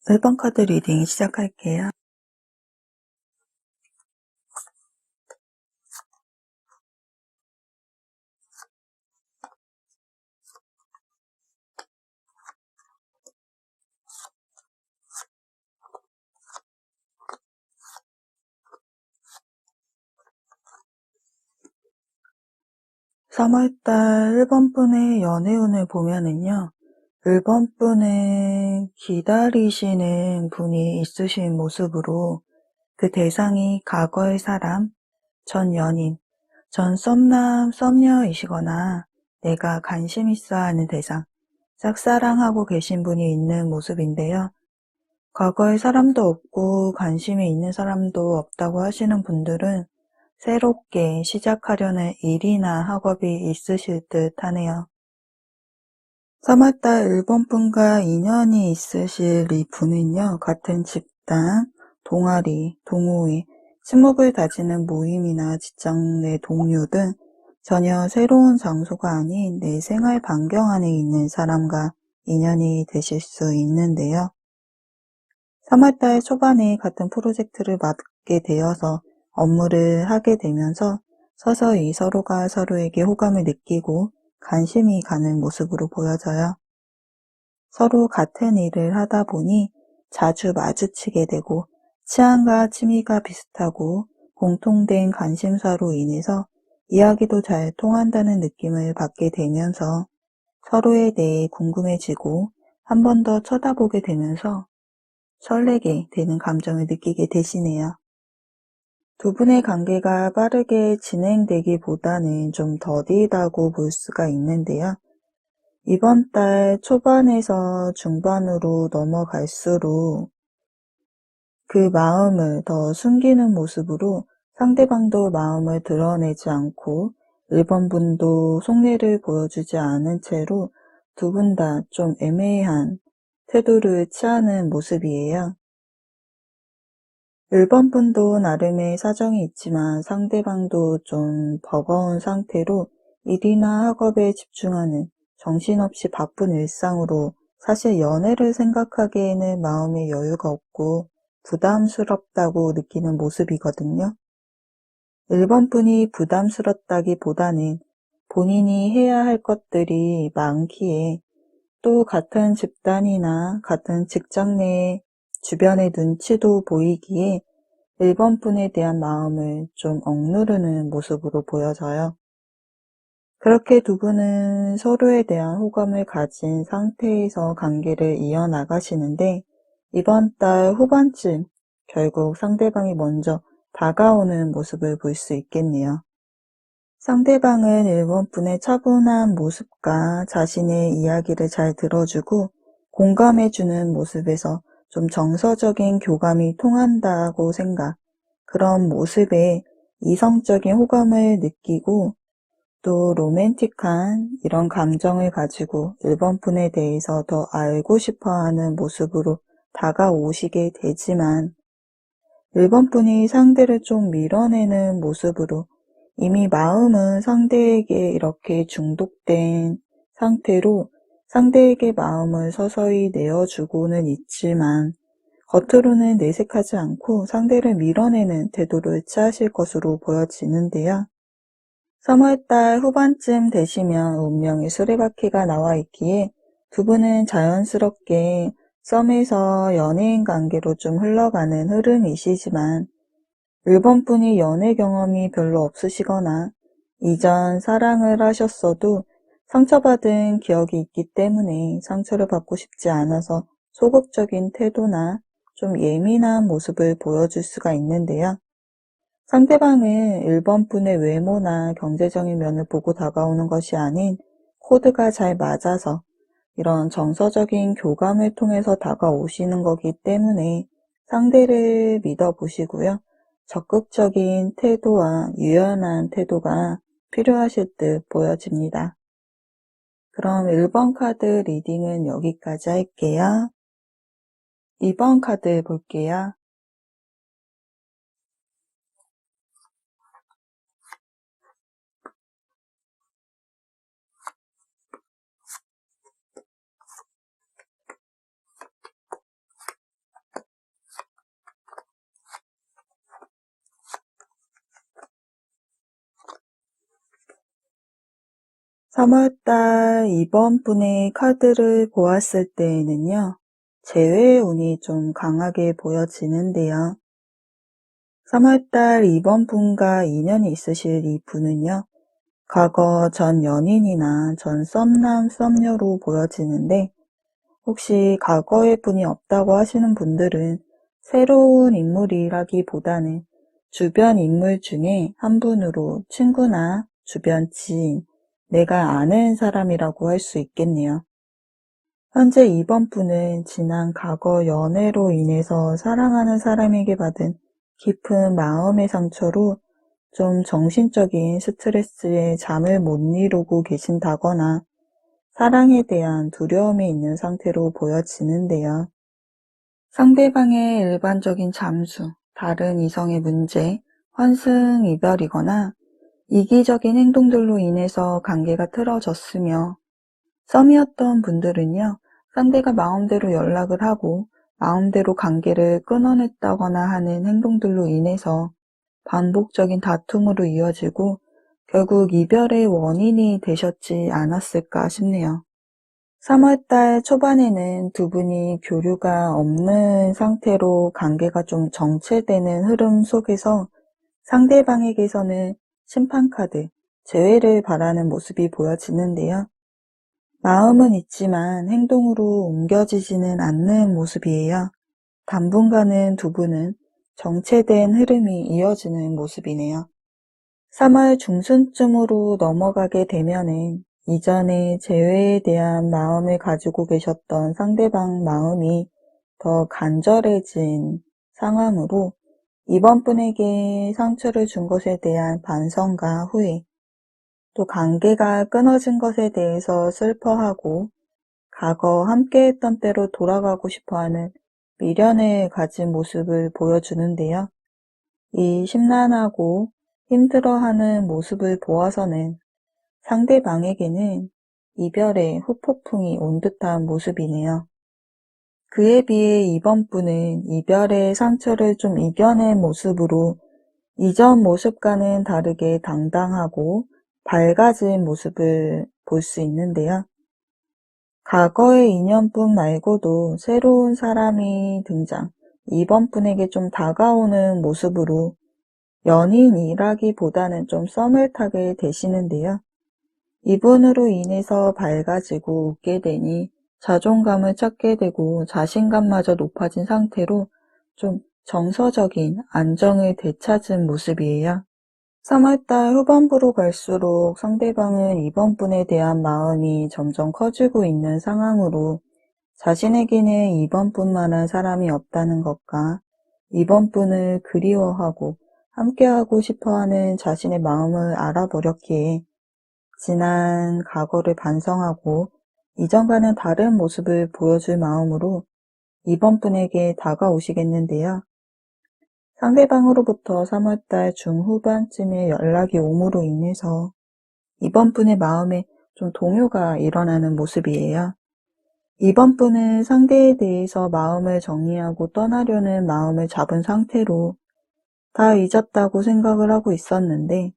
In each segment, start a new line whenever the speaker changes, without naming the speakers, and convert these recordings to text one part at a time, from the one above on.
1번 카드 리딩 시작할게요. (3월달) 1번 분의 연애운을 보면은요. 1번 분은 기다리시는 분이 있으신 모습으로 그 대상이 과거의 사람, 전 연인, 전 썸남, 썸녀이시거나 내가 관심 있어 하는 대상, 짝사랑하고 계신 분이 있는 모습인데요. 과거의 사람도 없고 관심이 있는 사람도 없다고 하시는 분들은 새롭게 시작하려는 일이나 학업이 있으실 듯 하네요. 3월달 1번 분과 인연이 있으실 이 분은요. 같은 집단, 동아리, 동호회, 친목을 다지는 모임이나 직장 내 동료 등 전혀 새로운 장소가 아닌 내 생활 반경 안에 있는 사람과 인연이 되실 수 있는데요. 3월달 초반에 같은 프로젝트를 맡게 되어서 업무를 하게 되면서 서서히 서로가 서로에게 호감을 느끼고 관심이 가는 모습으로 보여져요. 서로 같은 일을 하다 보니 자주 마주치게 되고 취향과 취미가 비슷하고 공통된 관심사로 인해서 이야기도 잘 통한다는 느낌을 받게 되면서 서로에 대해 궁금해지고 한 번 더 쳐다보게 되면서 설레게 되는 감정을 느끼게 되시네요. 두 분의 관계가 빠르게 진행되기보다는 좀 더디다고 볼 수가 있는데요. 이번 달 초반에서 중반으로 넘어갈수록 그 마음을 더 숨기는 모습으로 상대방도 마음을 드러내지 않고 1번 분도 속내를 보여주지 않은 채로 두 분 다 좀 애매한 태도를 취하는 모습이에요. 1번 분도 나름의 사정이 있지만 상대방도 좀 버거운 상태로 일이나 학업에 집중하는 정신없이 바쁜 일상으로 사실 연애를 생각하기에는 마음의 여유가 없고 부담스럽다고 느끼는 모습이거든요. 1번 분이 부담스럽다기보다는 본인이 해야 할 것들이 많기에 또 같은 집단이나 같은 직장 내에 주변의 눈치도 보이기에 1번 분에 대한 마음을 좀 억누르는 모습으로 보여져요. 그렇게 두 분은 서로에 대한 호감을 가진 상태에서 관계를 이어나가시는데 이번 달 후반쯤 결국 상대방이 먼저 다가오는 모습을 볼 수 있겠네요. 상대방은 1번 분의 차분한 모습과 자신의 이야기를 잘 들어주고 공감해주는 모습에서 좀 정서적인 교감이 통한다고 생각, 그런 모습에 이성적인 호감을 느끼고 또 로맨틱한 이런 감정을 가지고 1번 분에 대해서 더 알고 싶어하는 모습으로 다가오시게 되지만 1번 분이 상대를 좀 밀어내는 모습으로 이미 마음은 상대에게 이렇게 중독된 상태로 상대에게 마음을 서서히 내어주고는 있지만 겉으로는 내색하지 않고 상대를 밀어내는 태도를 취하실 것으로 보여지는데요. 3월달 후반쯤 되시면 운명의 수레바퀴가 나와 있기에 두 분은 자연스럽게 썸에서 연예인 관계로 좀 흘러가는 흐름이시지만 1번 분이 연애 경험이 별로 없으시거나 이전 사랑을 하셨어도 상처받은 기억이 있기 때문에 상처를 받고 싶지 않아서 소극적인 태도나 좀 예민한 모습을 보여줄 수가 있는데요. 상대방은 1번 분의 외모나 경제적인 면을 보고 다가오는 것이 아닌 코드가 잘 맞아서 이런 정서적인 교감을 통해서 다가오시는 거기 때문에 상대를 믿어보시고요. 적극적인 태도와 유연한 태도가 필요하실 듯 보여집니다. 그럼 1번 카드 리딩은 여기까지 할게요. 2번 카드 볼게요. 3월달 이번 분의 카드를 보았을 때에는요, 재회의 운이 좀 강하게 보여지는데요. 3월달 이번 분과 인연이 있으실 이 분은요, 과거 전 연인이나 전 썸남, 썸녀로 보여지는데, 혹시 과거의 분이 없다고 하시는 분들은 새로운 인물이라기보다는 주변 인물 중에 한 분으로 친구나 주변 지인, 내가 아는 사람이라고 할 수 있겠네요. 현재 이번 분은 지난 과거 연애로 인해서 사랑하는 사람에게 받은 깊은 마음의 상처로 좀 정신적인 스트레스에 잠을 못 이루고 계신다거나 사랑에 대한 두려움이 있는 상태로 보여지는데요. 상대방의 일반적인 잠수, 다른 이성의 문제, 환승 이별이거나 이기적인 행동들로 인해서 관계가 틀어졌으며 썸이었던 분들은요, 상대가 마음대로 연락을 하고 마음대로 관계를 끊어냈다거나 하는 행동들로 인해서 반복적인 다툼으로 이어지고 결국 이별의 원인이 되셨지 않았을까 싶네요. 3월달 초반에는 두 분이 교류가 없는 상태로 관계가 좀 정체되는 흐름 속에서 상대방에게서는 심판카드, 재회를 바라는 모습이 보여지는데요. 마음은 있지만 행동으로 옮겨지지는 않는 모습이에요. 당분간은 두 분은 정체된 흐름이 이어지는 모습이네요. 3월 중순쯤으로 넘어가게 되면은 이전에 재회에 대한 마음을 가지고 계셨던 상대방 마음이 더 간절해진 상황으로 이번 분에게 상처를 준 것에 대한 반성과 후회, 또 관계가 끊어진 것에 대해서 슬퍼하고 과거 함께했던 때로 돌아가고 싶어하는 미련을 가진 모습을 보여주는데요. 이 심란하고 힘들어하는 모습을 보아서는 상대방에게는 이별의 후폭풍이 온 듯한 모습이네요. 그에 비해 이번 분은 이별의 상처를 좀 이겨낸 모습으로 이전 모습과는 다르게 당당하고 밝아진 모습을 볼 수 있는데요. 과거의 인연뿐 말고도 새로운 사람이 등장, 이번 분에게 좀 다가오는 모습으로 연인이라기보다는 좀 썸을 타게 되시는데요. 이분으로 인해서 밝아지고 웃게 되니 자존감을 찾게 되고 자신감마저 높아진 상태로 좀 정서적인 안정을 되찾은 모습이에요. 3월달 후반부로 갈수록 상대방은 이번 분에 대한 마음이 점점 커지고 있는 상황으로 자신에게는 이번 분만한 사람이 없다는 것과 이번 분을 그리워하고 함께하고 싶어하는 자신의 마음을 알아버렸기에 지난 과거를 반성하고 이전과는 다른 모습을 보여줄 마음으로 이번 분에게 다가오시겠는데요. 상대방으로부터 3월달 중후반쯤에 연락이 옴으로 인해서 이번 분의 마음에 좀 동요가 일어나는 모습이에요. 이번 분은 상대에 대해서 마음을 정리하고 떠나려는 마음을 잡은 상태로 다 잊었다고 생각을 하고 있었는데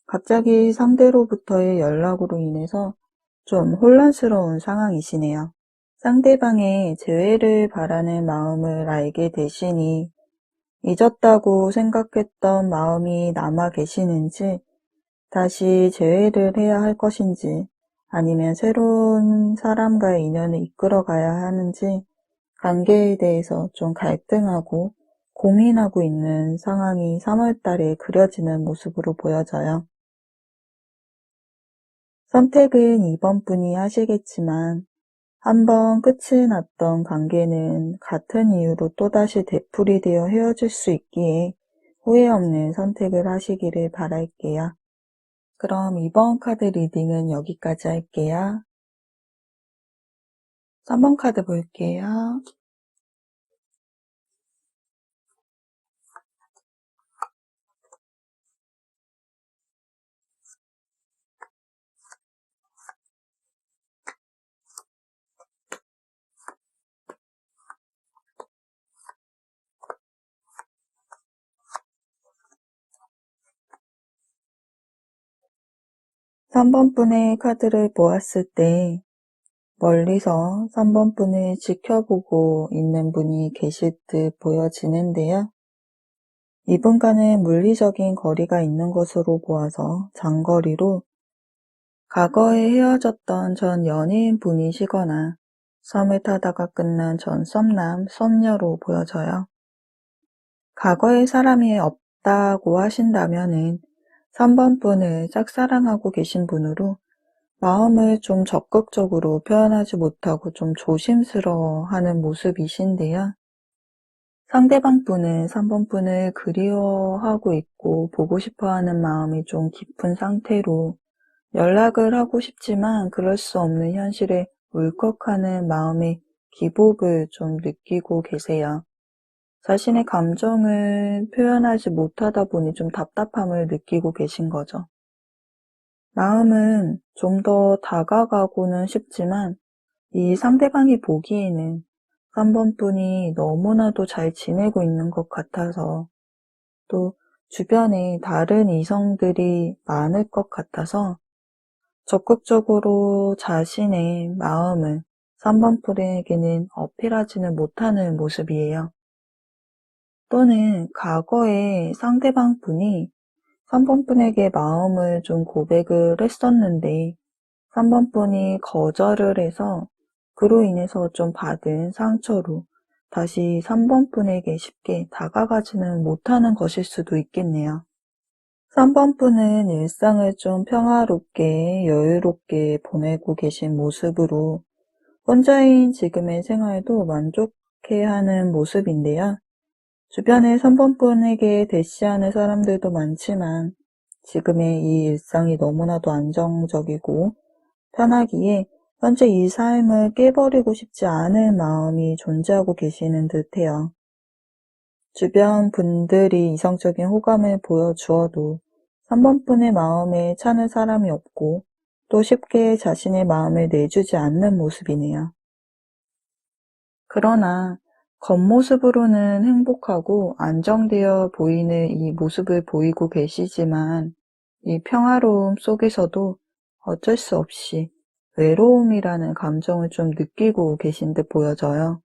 갑자기 상대로부터의 연락으로 인해서 좀 혼란스러운 상황이시네요. 상대방의 재회를 바라는 마음을 알게 되시니 잊었다고 생각했던 마음이 남아 계시는지 다시 재회를 해야 할 것인지 아니면 새로운 사람과의 인연을 이끌어 가야 하는지 관계에 대해서 좀 갈등하고 고민하고 있는 상황이 3월달에 그려지는 모습으로 보여져요. 선택은 이번 분이 하시겠지만 한번 끝이 났던 관계는 같은 이유로 또다시 되풀이되어 헤어질 수 있기에 후회 없는 선택을 하시기를 바랄게요. 그럼 이번 카드 리딩은 여기까지 할게요. 3번 카드 볼게요. 3번 분의 카드를 보았을 때 멀리서 3번 분을 지켜보고 있는 분이 계실 듯 보여지는데요. 이분과는 물리적인 거리가 있는 것으로 보아서 장거리로 과거에 헤어졌던 전 연인 분이시거나 썸을 타다가 끝난 전 썸남, 썸녀로 보여져요. 과거에 사람이 없다고 하신다면은 3번 분을 짝사랑하고 계신 분으로 마음을 좀 적극적으로 표현하지 못하고 좀 조심스러워하는 모습이신데요. 상대방 분은 3번 분을 그리워하고 있고 보고 싶어하는 마음이 좀 깊은 상태로 연락을 하고 싶지만 그럴 수 없는 현실에 울컥하는 마음의 기복을 좀 느끼고 계세요. 자신의 감정을 표현하지 못하다 보니 좀 답답함을 느끼고 계신 거죠. 마음은 좀 더 다가가고는 싶지만 이 상대방이 보기에는 3번 분이 너무나도 잘 지내고 있는 것 같아서 또 주변에 다른 이성들이 많을 것 같아서 적극적으로 자신의 마음을 3번 분에게는 어필하지는 못하는 모습이에요. 또는 과거에 상대방 분이 3번 분에게 마음을 좀 고백을 했었는데 3번 분이 거절을 해서 그로 인해서 좀 받은 상처로 다시 3번 분에게 쉽게 다가가지는 못하는 것일 수도 있겠네요. 3번 분은 일상을 좀 평화롭게 여유롭게 보내고 계신 모습으로 혼자인 지금의 생활도 만족해하는 모습인데요. 주변에 3번 분에게 대시하는 사람들도 많지만 지금의 이 일상이 너무나도 안정적이고 편하기에 현재 이 삶을 깨버리고 싶지 않은 마음이 존재하고 계시는 듯해요. 주변 분들이 이성적인 호감을 보여주어도 3번 분의 마음에 차는 사람이 없고 또 쉽게 자신의 마음을 내주지 않는 모습이네요. 그러나 겉모습으로는 행복하고 안정되어 보이는 이 모습을 보이고 계시지만 이 평화로움 속에서도 어쩔 수 없이 외로움이라는 감정을 좀 느끼고 계신 듯 보여져요.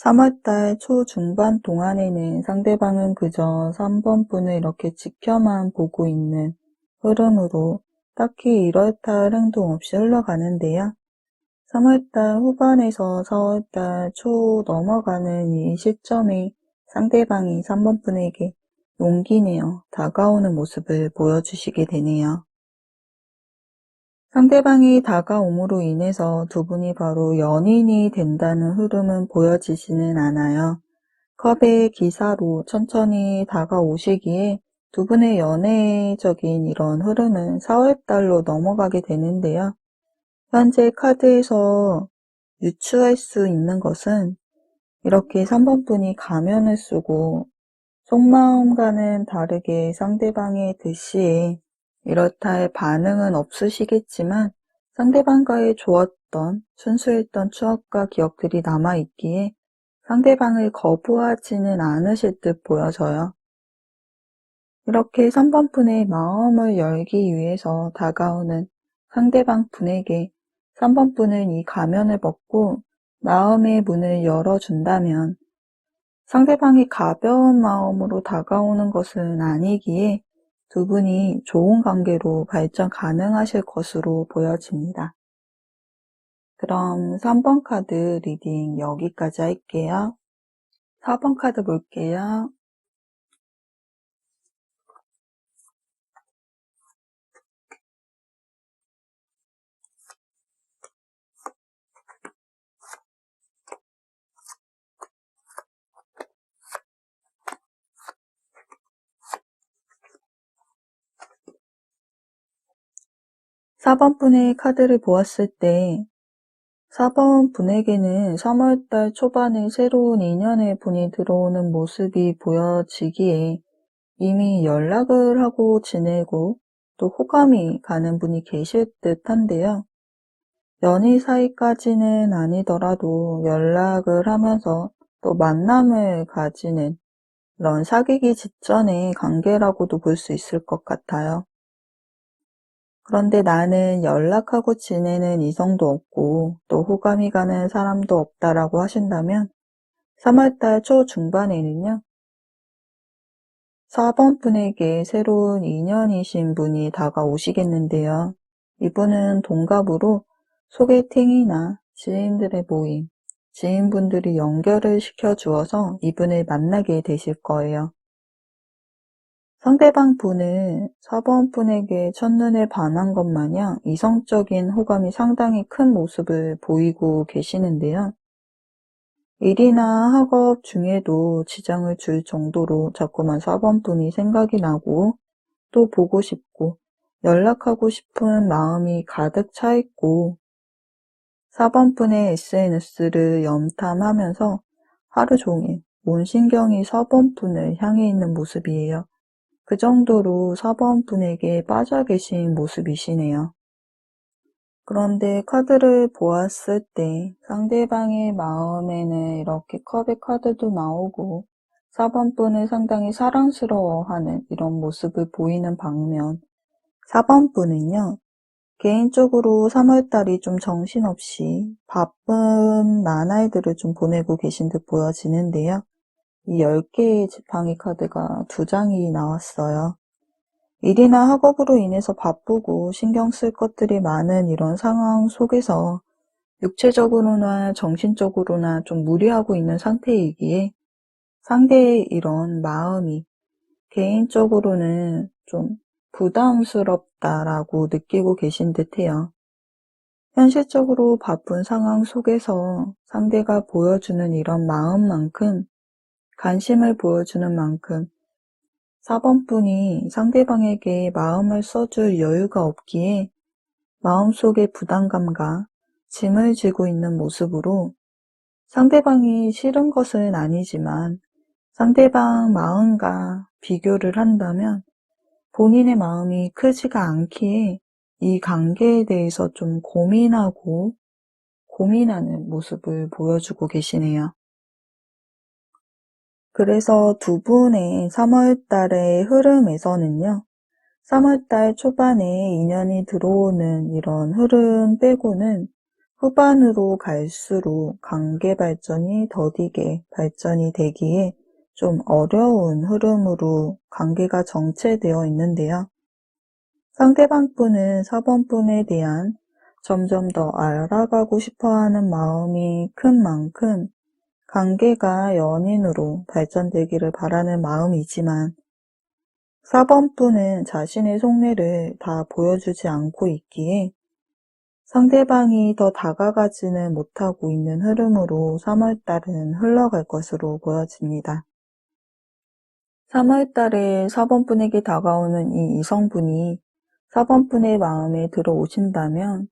3월달 초중반 동안에는 상대방은 그저 3번 분을 이렇게 지켜만 보고 있는 흐름으로 딱히 이렇다 할 행동 없이 흘러가는데요. 3월달 후반에서 4월달 초 넘어가는 이 시점에 상대방이 3번 분에게 용기 내어 다가오는 모습을 보여주시게 되네요. 상대방이 다가옴으로 인해서 두 분이 바로 연인이 된다는 흐름은 보여지지는 않아요. 컵의 기사로 천천히 다가오시기에 두 분의 연애적인 이런 흐름은 4월달로 넘어가게 되는데요. 현재 카드에서 유추할 수 있는 것은 이렇게 3번 분이 가면을 쓰고 속마음과는 다르게 상대방의 대시에 이렇다 할 반응은 없으시겠지만 상대방과의 좋았던 순수했던 추억과 기억들이 남아있기에 상대방을 거부하지는 않으실 듯 보여져요. 이렇게 3번 분의 마음을 열기 위해서 다가오는 상대방 분에게 3번 분은 이 가면을 벗고 마음의 문을 열어준다면 상대방이 가벼운 마음으로 다가오는 것은 아니기에 두 분이 좋은 관계로 발전 가능하실 것으로 보여집니다. 그럼 3번 카드 리딩 여기까지 할게요. 4번 카드 볼게요. 4번 분의 카드를 보았을 때 4번 분에게는 3월달 초반에 새로운 인연의 분이 들어오는 모습이 보여지기에 이미 연락을 하고 지내고 또 호감이 가는 분이 계실 듯한데요. 연인 사이까지는 아니더라도 연락을 하면서 또 만남을 가지는 이런 사귀기 직전의 관계라고도 볼 수 있을 것 같아요. 그런데 나는 연락하고 지내는 이성도 없고 또 호감이 가는 사람도 없다라고 하신다면 3월달 초중반에는요, 4번 분에게 새로운 인연이신 분이 다가오시겠는데요. 이분은 동갑으로 소개팅이나 지인들의 모임, 지인분들이 연결을 시켜주어서 이분을 만나게 되실 거예요. 상대방 분은 4번 분에게 첫눈에 반한 것 마냥 이성적인 호감이 상당히 큰 모습을 보이고 계시는데요. 일이나 학업 중에도 지장을 줄 정도로 자꾸만 4번 분이 생각이 나고 또 보고 싶고 연락하고 싶은 마음이 가득 차 있고 4번 분의 SNS를 염탐하면서 하루 종일 온 신경이 4번 분을 향해 있는 모습이에요. 그 정도로 4번 분에게 빠져 계신 모습이시네요. 그런데 카드를 보았을 때 상대방의 마음에는 이렇게 컵의 카드도 나오고 4번 분을 상당히 사랑스러워하는 이런 모습을 보이는 반면 4번 분은요, 개인적으로 3월달이 좀 정신없이 바쁜 나날들을 좀 보내고 계신 듯 보여지는데요. 이 10개의 지팡이 카드가 2장이 나왔어요. 일이나 학업으로 인해서 바쁘고 신경 쓸 것들이 많은 이런 상황 속에서 육체적으로나 정신적으로나 좀 무리하고 있는 상태이기에 상대의 이런 마음이 개인적으로는 좀 부담스럽다라고 느끼고 계신 듯해요. 현실적으로 바쁜 상황 속에서 상대가 보여주는 이런 마음만큼, 관심을 보여주는 만큼 4번 분이 상대방에게 마음을 써줄 여유가 없기에 마음속에 부담감과 짐을 지고 있는 모습으로 상대방이 싫은 것은 아니지만 상대방 마음과 비교를 한다면 본인의 마음이 크지가 않기에 이 관계에 대해서 좀 고민하는 모습을 보여주고 계시네요. 그래서 두 분의 3월달의 흐름에서는요, 3월달 초반에 인연이 들어오는 이런 흐름 빼고는 후반으로 갈수록 관계 발전이 더디게 발전이 되기에 좀 어려운 흐름으로 관계가 정체되어 있는데요. 상대방 분은 4번 분에 대한 점점 더 알아가고 싶어하는 마음이 큰 만큼 관계가 연인으로 발전되기를 바라는 마음이지만 4번 분은 자신의 속내를 다 보여주지 않고 있기에 상대방이 더 다가가지는 못하고 있는 흐름으로 3월달은 흘러갈 것으로 보여집니다. 3월달에 4번 분에게 다가오는 이 이성분이 4번 분의 마음에 들어오신다면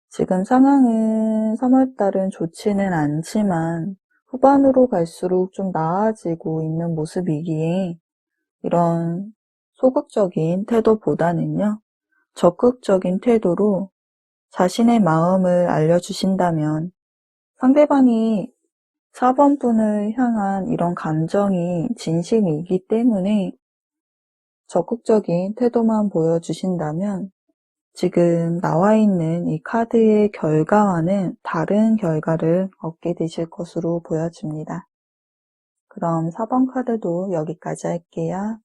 지금 상황은 3월달은 좋지는 않지만 후반으로 갈수록 좀 나아지고 있는 모습이기에 이런 소극적인 태도보다는요, 적극적인 태도로 자신의 마음을 알려주신다면 상대방이 4번 분을 향한 이런 감정이 진심이기 때문에 적극적인 태도만 보여주신다면 지금 나와 있는 이 카드의 결과와는 다른 결과를 얻게 되실 것으로 보여집니다. 그럼 4번 카드도 여기까지 할게요.